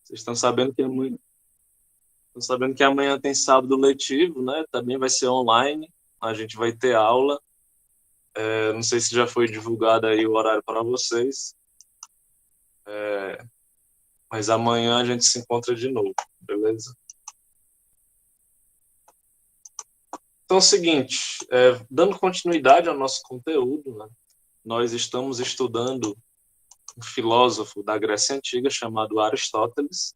Vocês estão sabendo que amanhã tem sábado letivo, né? Também vai ser online. A gente vai ter aula. Não sei se já foi divulgado aí o horário para vocês, mas amanhã a gente se encontra de novo, beleza? Então é o seguinte, dando continuidade ao nosso conteúdo, né? Nós estamos estudando um filósofo da Grécia Antiga chamado Aristóteles,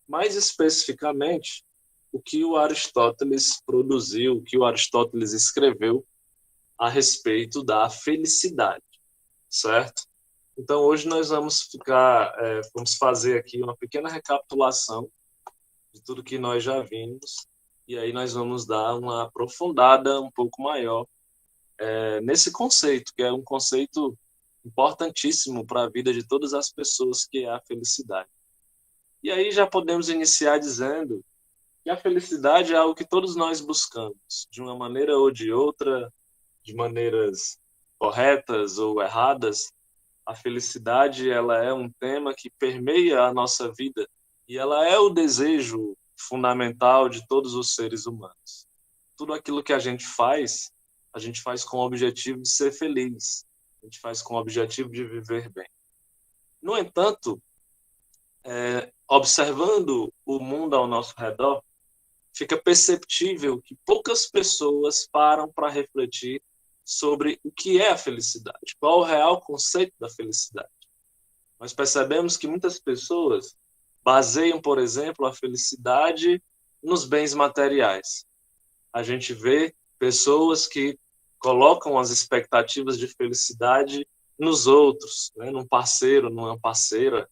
mais especificamente o que o Aristóteles produziu, o que o Aristóteles escreveu a respeito da felicidade, certo? Então hoje nós vamos fazer aqui uma pequena recapitulação de tudo que nós já vimos e aí nós vamos dar uma aprofundada um pouco maior nesse conceito, que é um conceito importantíssimo para a vida de todas as pessoas, que é a felicidade. E aí já podemos iniciar dizendo que a felicidade é algo que todos nós buscamos, de uma maneira ou de outra, de maneiras corretas ou erradas. A felicidade, ela é um tema que permeia a nossa vida e ela é o desejo fundamental de todos os seres humanos. Tudo aquilo que a gente faz com o objetivo de ser feliz, a gente faz com o objetivo de viver bem. No entanto, observando o mundo ao nosso redor, fica perceptível que poucas pessoas param para refletir sobre o que é a felicidade, qual o real conceito da felicidade. Nós percebemos que muitas pessoas baseiam, por exemplo, a felicidade nos bens materiais. A gente vê pessoas que colocam as expectativas de felicidade nos outros, né? Num parceiro, numa parceira,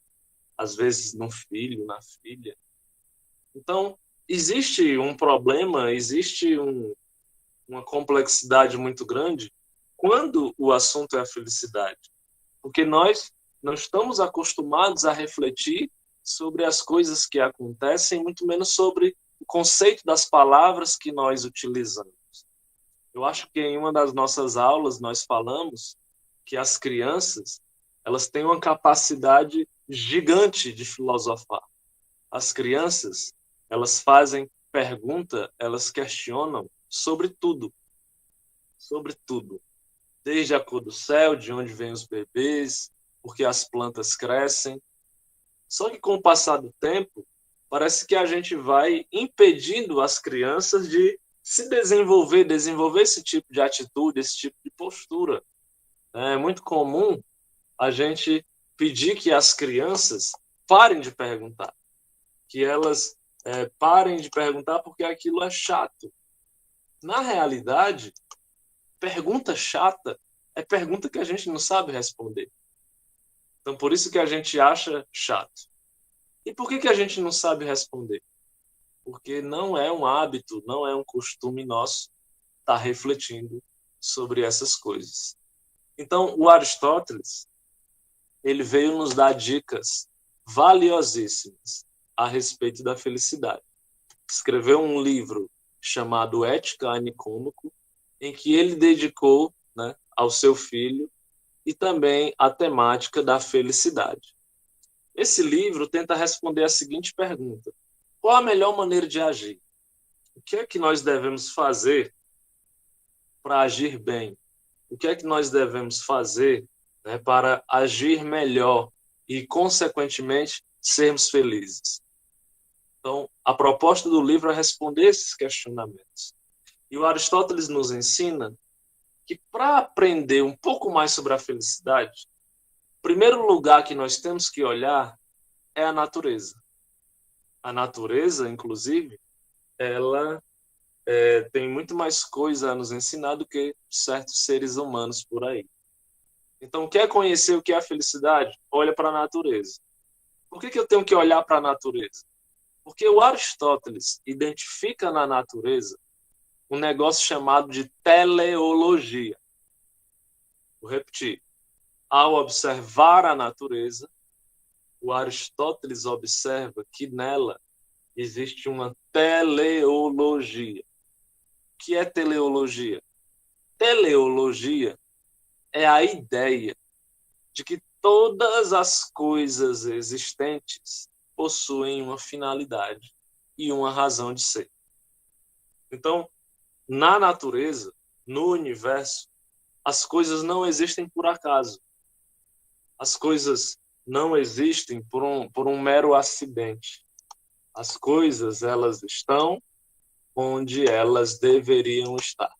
às vezes num filho, na filha. Então, existe um problema, uma complexidade muito grande quando o assunto é a felicidade. Porque nós não estamos acostumados a refletir sobre as coisas que acontecem, muito menos sobre o conceito das palavras que nós utilizamos. Eu acho que em uma das nossas aulas nós falamos que as crianças, elas têm uma capacidade gigante de filosofar. As crianças, elas fazem pergunta, elas questionam sobre tudo, desde a cor do céu, de onde vêm os bebês, porque as plantas crescem. Só que com o passar do tempo, parece que a gente vai impedindo as crianças de se desenvolver esse tipo de atitude, esse tipo de postura. É muito comum a gente pedir que as crianças parem de perguntar, que elas parem de perguntar porque aquilo é chato. Na realidade, pergunta chata é pergunta que a gente não sabe responder. Então, por isso que a gente acha chato. E por que a gente não sabe responder? Porque não é um hábito, não é um costume nosso estar refletindo sobre essas coisas. Então, o Aristóteles, ele veio nos dar dicas valiosíssimas a respeito da felicidade. Escreveu um livro chamado Ética a Nicômaco, em que ele dedicou, né, ao seu filho e também a temática da felicidade. Esse livro tenta responder a seguinte pergunta: qual a melhor maneira de agir? O que é que nós devemos fazer para agir bem? O que é que nós devemos fazer, né, para agir melhor e, consequentemente, sermos felizes? Então, a proposta do livro é responder esses questionamentos. E o Aristóteles nos ensina que, para aprender um pouco mais sobre a felicidade, o primeiro lugar que nós temos que olhar é a natureza. A natureza, inclusive, ela tem muito mais coisa a nos ensinar do que certos seres humanos por aí. Então, quer conhecer o que é a felicidade? Olha para a natureza. Por que eu tenho que olhar para a natureza? Porque o Aristóteles identifica na natureza um negócio chamado de teleologia. Vou repetir. Ao observar a natureza, o Aristóteles observa que nela existe uma teleologia. O que é teleologia? Teleologia é a ideia de que todas as coisas existentes, possuem uma finalidade e uma razão de ser. Então, na natureza, no universo, as coisas não existem por acaso. As coisas não existem por um mero acidente. As coisas, elas estão onde elas deveriam estar.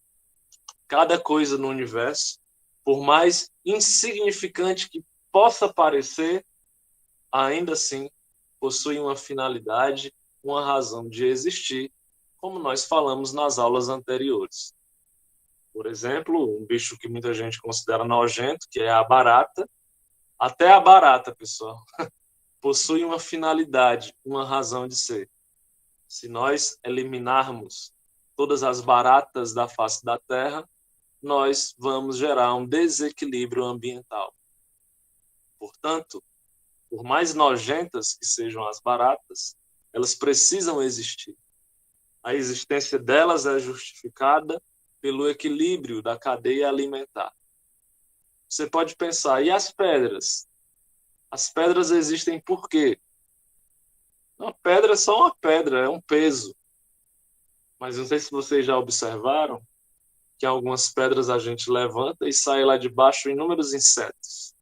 Cada coisa no universo, por mais insignificante que possa parecer, ainda assim possui uma finalidade, uma razão de existir, como nós falamos nas aulas anteriores. Por exemplo, um bicho que muita gente considera nojento, que é a barata. Até a barata, pessoal, possui uma finalidade, uma razão de ser. Se nós eliminarmos todas as baratas da face da Terra, nós vamos gerar um desequilíbrio ambiental. Portanto, por mais nojentas que sejam as baratas, elas precisam existir. A existência delas é justificada pelo equilíbrio da cadeia alimentar. Você pode pensar, e as pedras? As pedras existem por quê? Uma pedra é só uma pedra, é um peso. Mas não sei se vocês já observaram que algumas pedras a gente levanta e sai lá de baixo inúmeros insetos.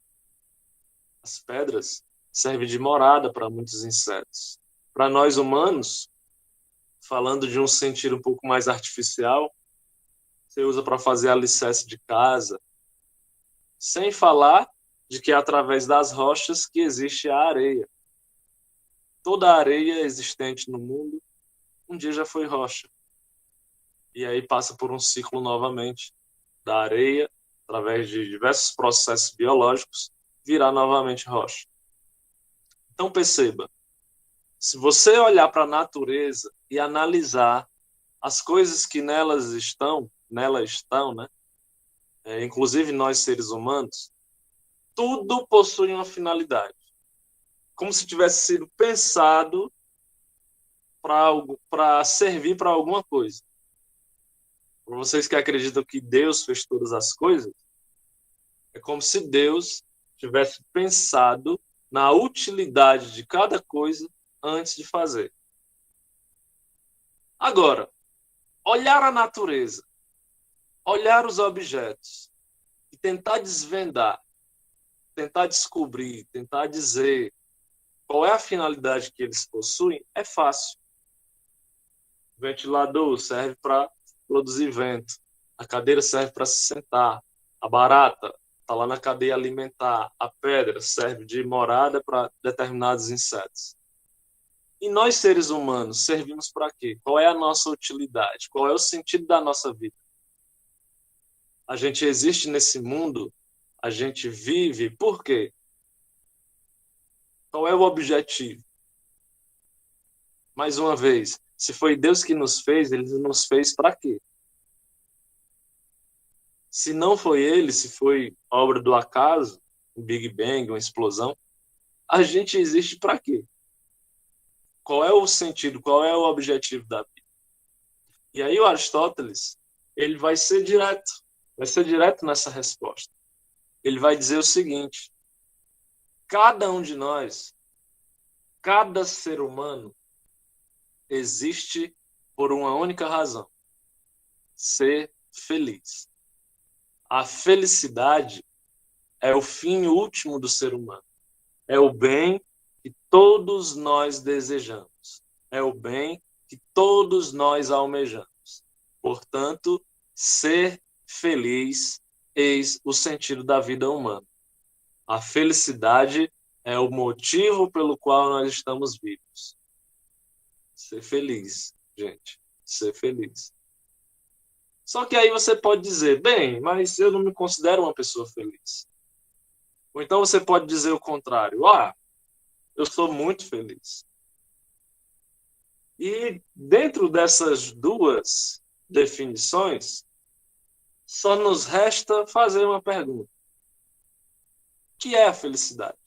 As pedras servem de morada para muitos insetos. Para nós humanos, falando de um sentido um pouco mais artificial, você usa para fazer alicerce de casa, sem falar de que é através das rochas que existe a areia. Toda a areia existente no mundo um dia já foi rocha. E aí passa por um ciclo novamente da areia, através de diversos processos biológicos, virar novamente rocha. Então perceba, se você olhar para a natureza e analisar as coisas que nela estão, né? Inclusive nós seres humanos, tudo possui uma finalidade. Como se tivesse sido pensado para servir para alguma coisa. Para vocês que acreditam que Deus fez todas as coisas, é como se Deus tivesse pensado na utilidade de cada coisa antes de fazer. Agora, olhar a natureza, olhar os objetos e tentar desvendar, tentar descobrir, tentar dizer qual é a finalidade que eles possuem, é fácil. O ventilador serve para produzir vento. A cadeira serve para se sentar. A barata está lá na cadeia alimentar. A pedra serve de morada para determinados insetos. E nós, seres humanos, servimos para quê? Qual é a nossa utilidade? Qual é o sentido da nossa vida? A gente existe nesse mundo, a gente vive por quê? Qual é o objetivo? Mais uma vez, se foi Deus que nos fez, ele nos fez para quê? Se não foi ele, se foi obra do acaso, um Big Bang, uma explosão, a gente existe para quê? Qual é o sentido, qual é o objetivo da vida? E aí o Aristóteles, ele vai ser direto nessa resposta. Ele vai dizer o seguinte: cada um de nós, cada ser humano, existe por uma única razão: ser feliz. A felicidade é o fim último do ser humano. É o bem que todos nós desejamos. É o bem que todos nós almejamos. Portanto, ser feliz eis o sentido da vida humana. A felicidade é o motivo pelo qual nós estamos vivos. Ser feliz, gente. Ser feliz. Só que aí você pode dizer, bem, mas eu não me considero uma pessoa feliz. Ou então você pode dizer o contrário. Eu sou muito feliz. E dentro dessas duas definições, só nos resta fazer uma pergunta. O que é a felicidade?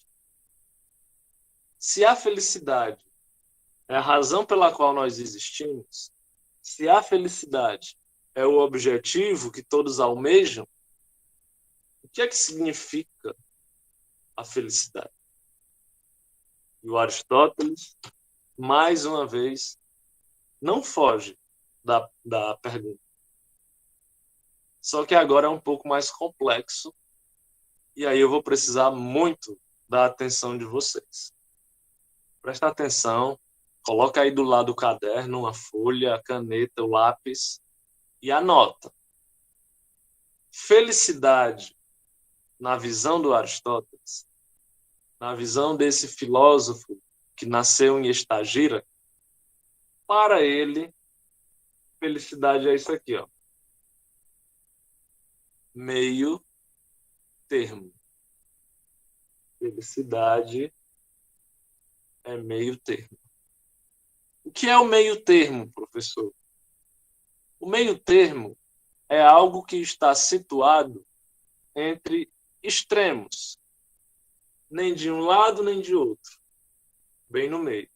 Se a felicidade é a razão pela qual nós existimos, se a felicidade é o objetivo que todos almejam, o que é que significa a felicidade? E o Aristóteles, mais uma vez, não foge da pergunta. Só que agora é um pouco mais complexo, e aí eu vou precisar muito da atenção de vocês. Presta atenção, coloca aí do lado o caderno, uma folha, a caneta, o lápis e anota. Felicidade, na visão do Aristóteles, na visão desse filósofo que nasceu em Estagira, para ele, felicidade é isso aqui, ó. Meio termo. Felicidade é meio termo. O que é o meio termo, professor? O meio termo é algo que está situado entre extremos, nem de um lado nem de outro, bem no meio.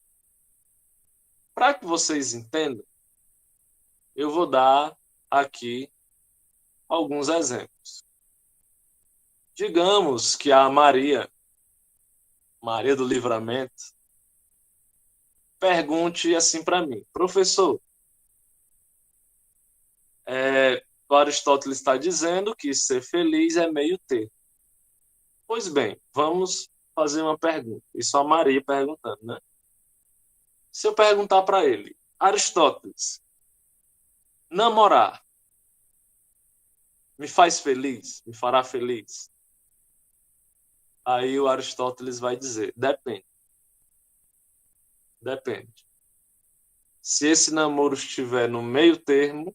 Para que vocês entendam, eu vou dar aqui alguns exemplos. Digamos que a Maria do Livramento, pergunte assim para mim: professor, o Aristóteles está dizendo que ser feliz é meio termo. Pois bem, vamos fazer uma pergunta. Isso a Maria perguntando, né? Se eu perguntar para ele: Aristóteles, namorar me faz feliz? Me fará feliz? Aí o Aristóteles vai dizer: depende. Depende. Se esse namoro estiver no meio termo,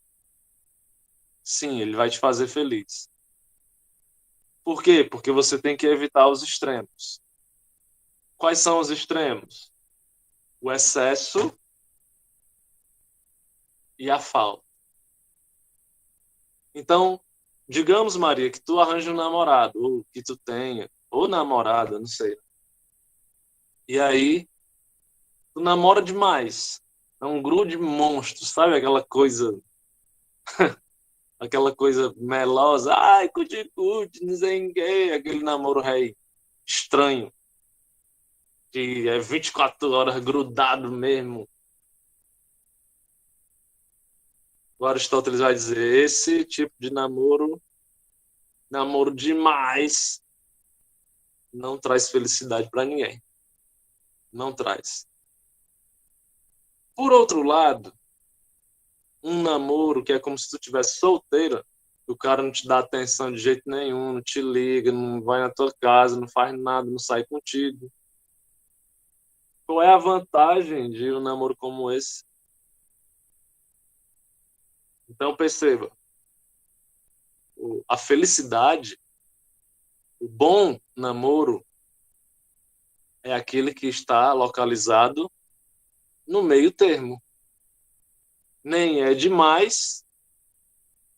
sim, ele vai te fazer feliz. Por quê? Porque você tem que evitar os extremos. Quais são os extremos? O excesso e a falta. Então, digamos, Maria, que tu arranja um namorado, ou que tu tenha, ou namorada, não sei. E aí, tu namora demais. É um grude monstro, sabe? Aquela coisa melosa. Ai, cuti-cuti, não sei o quê. Aquele namoro rei estranho. Que é 24 horas grudado mesmo. O Aristóteles vai dizer, esse tipo de namoro demais, não traz felicidade para ninguém. Não traz. Por outro lado, um namoro que é como se tu estivesse solteira, o cara não te dá atenção de jeito nenhum, não te liga, não vai na tua casa, não faz nada, não sai contigo. Qual é a vantagem de um namoro como esse? Então perceba, a felicidade, o bom namoro é aquele que está localizado no meio termo. Nem é de mais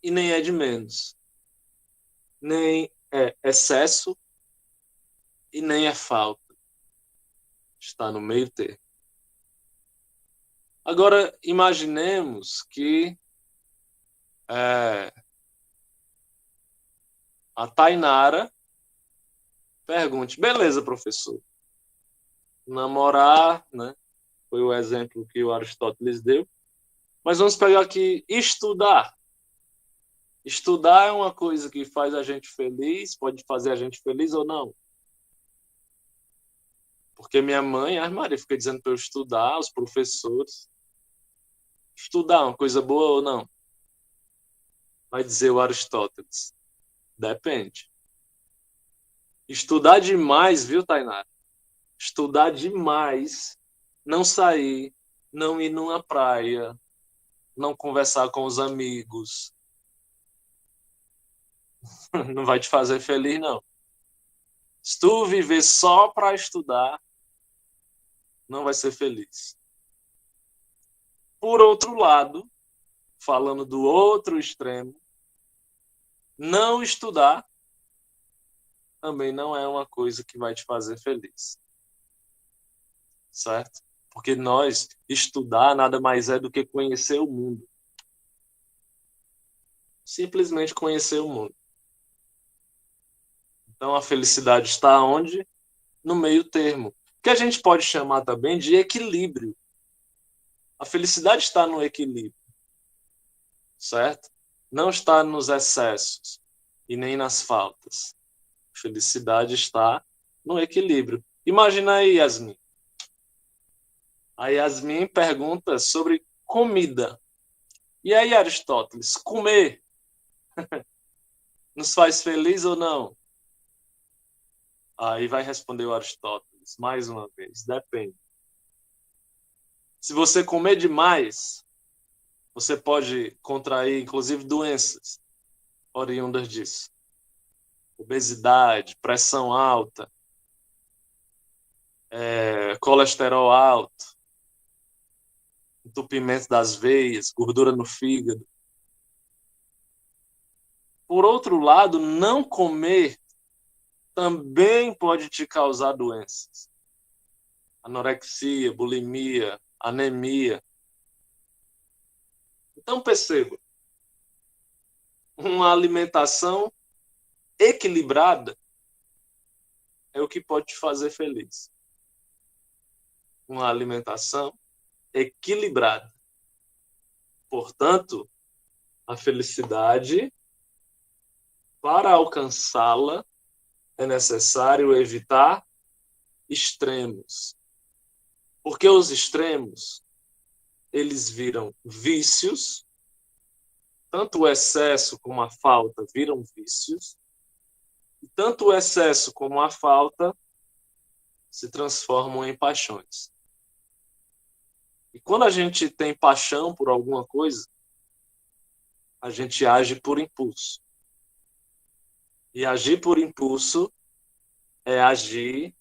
e nem é de menos. Nem é excesso e nem é falta. Está no meio termo. Agora, imaginemos que a Tainara pergunte, beleza, professor, namorar, né? Foi o exemplo que o Aristóteles deu. Mas vamos pegar aqui estudar. Estudar é uma coisa que faz a gente feliz, pode fazer a gente feliz ou não. Porque minha mãe, a Maria, fica dizendo para eu estudar, os professores. Estudar é uma coisa boa ou não? Vai dizer o Aristóteles. Depende. Estudar demais, viu, Tainara? Estudar demais, não sair, não ir numa praia, não conversar com os amigos, não vai te fazer feliz, não. Se tu viver só para estudar, não vai ser feliz. Por outro lado, falando do outro extremo, não estudar também não é uma coisa que vai te fazer feliz. Certo? Porque estudar nada mais é do que conhecer o mundo. Simplesmente conhecer o mundo. Então a felicidade está onde? No meio termo. que a gente pode chamar também de equilíbrio. A felicidade está no equilíbrio, certo? Não está nos excessos e nem nas faltas. A felicidade está no equilíbrio. Imagina aí, Yasmin. A Yasmin pergunta sobre comida. E aí, Aristóteles, comer nos faz feliz ou não? Aí vai responder o Aristóteles, mais uma vez, depende. Se você comer demais, você pode contrair, inclusive, doenças oriundas disso. Obesidade, pressão alta, colesterol alto, entupimento das veias, gordura no fígado. Por outro lado, não comer também pode te causar doenças. Anorexia, bulimia, anemia. Então, perceba, uma alimentação equilibrada é o que pode te fazer feliz. Uma alimentação equilibrada. Portanto, a felicidade, para alcançá-la, é necessário evitar extremos. Porque os extremos, eles viram vícios, tanto o excesso como a falta viram vícios, e tanto o excesso como a falta se transformam em paixões. E quando a gente tem paixão por alguma coisa, a gente age por impulso. E agir por impulso é agir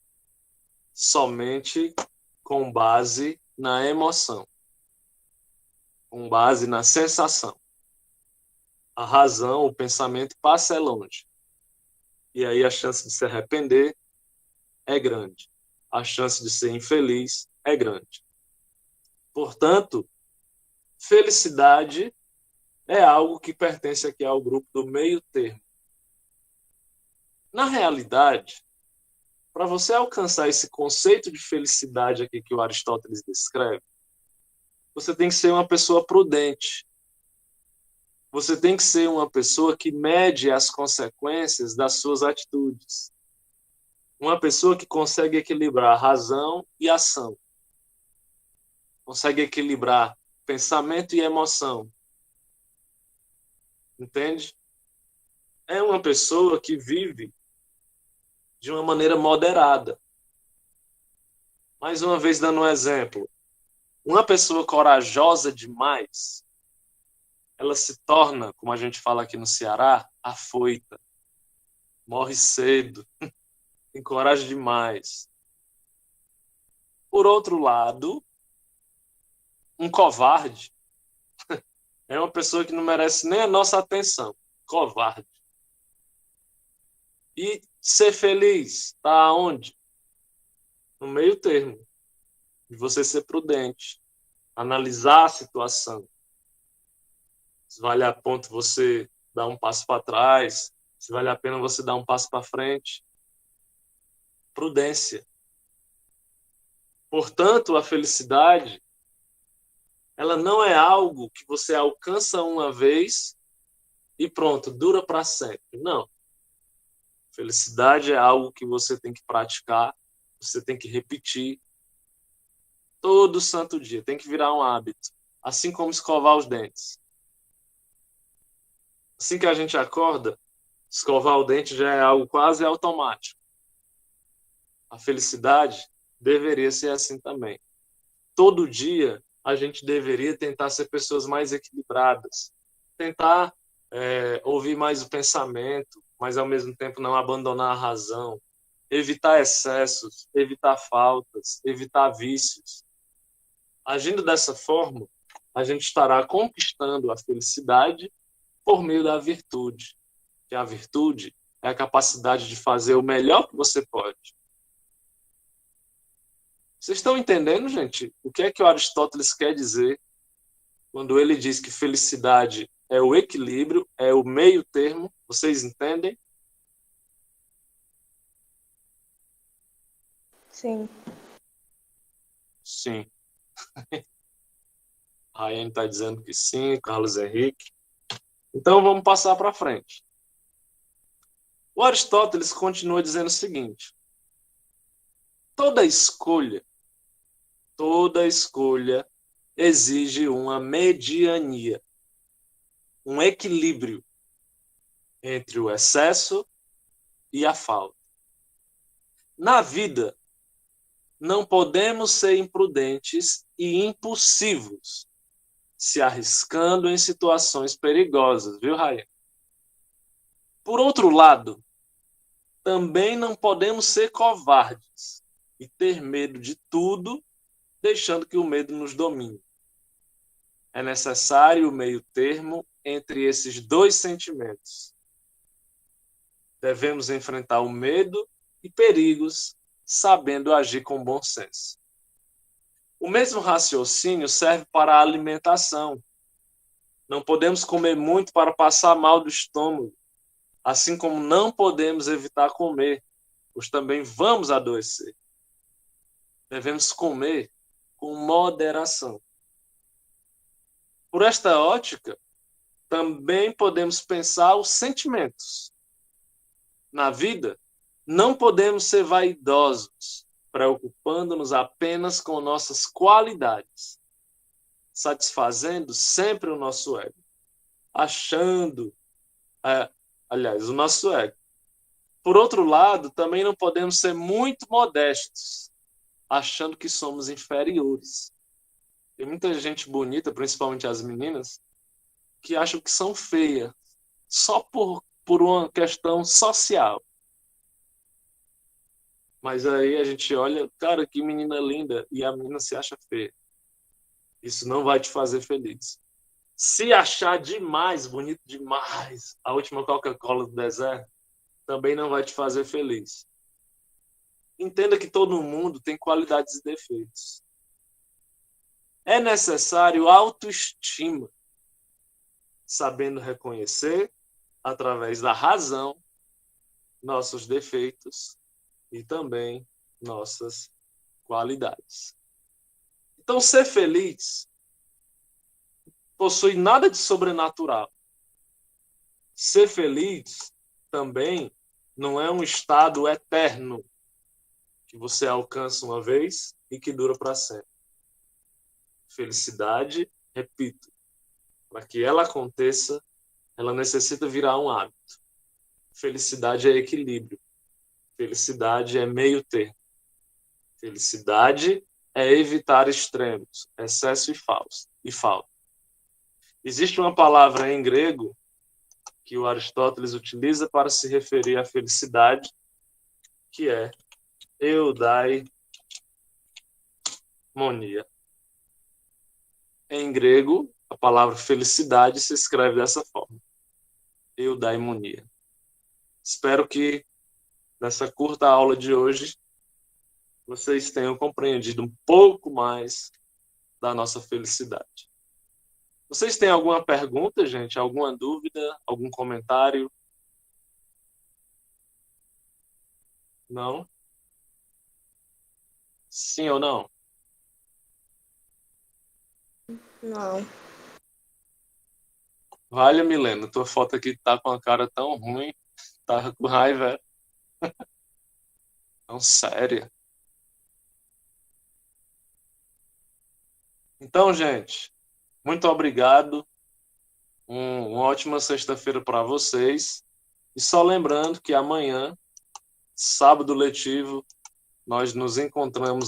somente com base na emoção, com base na sensação. A razão, o pensamento passa longe. E aí a chance de se arrepender é grande. A chance de ser infeliz é grande. Portanto, felicidade é algo que pertence aqui ao grupo do meio termo. Na realidade, para você alcançar esse conceito de felicidade aqui que o Aristóteles descreve, você tem que ser uma pessoa prudente. Você tem que ser uma pessoa que mede as consequências das suas atitudes. Uma pessoa que consegue equilibrar razão e ação. Consegue equilibrar pensamento e emoção. Entende? É uma pessoa que vive de uma maneira moderada. Mais uma vez, dando um exemplo. Uma pessoa corajosa demais, ela se torna, como a gente fala aqui no Ceará, afoita. Morre cedo. Tem coragem demais. Por outro lado, um covarde é uma pessoa que não merece nem a nossa atenção. Covarde. E ser feliz está onde? No meio termo. De você ser prudente. Analisar a situação. Se vale a ponto você dar um passo para trás, se vale a pena você dar um passo para frente. Prudência. Portanto, a felicidade, ela não é algo que você alcança uma vez e pronto, dura para sempre. Não. Felicidade é algo que você tem que praticar, você tem que repetir todo santo dia, tem que virar um hábito, assim como escovar os dentes. Assim que a gente acorda, escovar o dente já é algo quase automático. A felicidade deveria ser assim também. Todo dia a gente deveria tentar ser pessoas mais equilibradas, tentar ouvir mais o pensamento, mas ao mesmo tempo não abandonar a razão, evitar excessos, evitar faltas, evitar vícios. Agindo dessa forma, a gente estará conquistando a felicidade por meio da virtude. Que a virtude é a capacidade de fazer o melhor que você pode. Vocês estão entendendo, gente? O que é que o Aristóteles quer dizer quando ele diz que felicidade é o equilíbrio, é o meio termo? Vocês entendem? Sim. Sim. A Raiane está dizendo que sim, Carlos Henrique. Então vamos passar para frente. O Aristóteles continua dizendo o seguinte: toda escolha exige uma mediania, um equilíbrio entre o excesso e a falta. Na vida, não podemos ser imprudentes e impulsivos, se arriscando em situações perigosas, viu, Raia? Por outro lado, também não podemos ser covardes e ter medo de tudo, deixando que o medo nos domine. É necessário o meio termo entre esses dois sentimentos. Devemos enfrentar o medo e perigos, sabendo agir com bom senso. O mesmo raciocínio serve para a alimentação. Não podemos comer muito para passar mal do estômago, assim como não podemos evitar comer, pois também vamos adoecer. Devemos comer com moderação. Por esta ótica, também podemos pensar os sentimentos. Na vida, não podemos ser vaidosos, preocupando-nos apenas com nossas qualidades, satisfazendo sempre o nosso ego, o nosso ego. Por outro lado, também não podemos ser muito modestos, achando que somos inferiores. Tem muita gente bonita, principalmente as meninas, que acham que são feias, só por uma questão social. Mas aí a gente olha, cara, que menina linda, e a menina se acha feia. Isso não vai te fazer feliz. Se achar demais, bonito demais, a última Coca-Cola do deserto, também não vai te fazer feliz. Entenda que todo mundo tem qualidades e defeitos. É necessário autoestima, sabendo reconhecer, através da razão, nossos defeitos e também nossas qualidades. Então, ser feliz possui nada de sobrenatural. Ser feliz também não é um estado eterno que você alcança uma vez e que dura para sempre. Felicidade, repito, para que ela aconteça, ela necessita virar um hábito. Felicidade é equilíbrio. Felicidade é meio termo. Felicidade é evitar extremos, excesso e falta. Existe uma palavra em grego que o Aristóteles utiliza para se referir à felicidade, que é eudaimonia. Em grego, a palavra felicidade se escreve dessa forma, eudaimonia. Espero que nessa curta aula de hoje vocês tenham compreendido um pouco mais da nossa felicidade. Vocês têm alguma pergunta, gente? Alguma dúvida? Algum comentário? Não? Sim ou não? Não. Vale, Milena, tua foto aqui tá com a cara tão ruim. Tá com raiva. Tão séria. Então, gente, muito obrigado. Uma ótima sexta-feira para vocês. E só lembrando que amanhã, sábado letivo, nós nos encontramos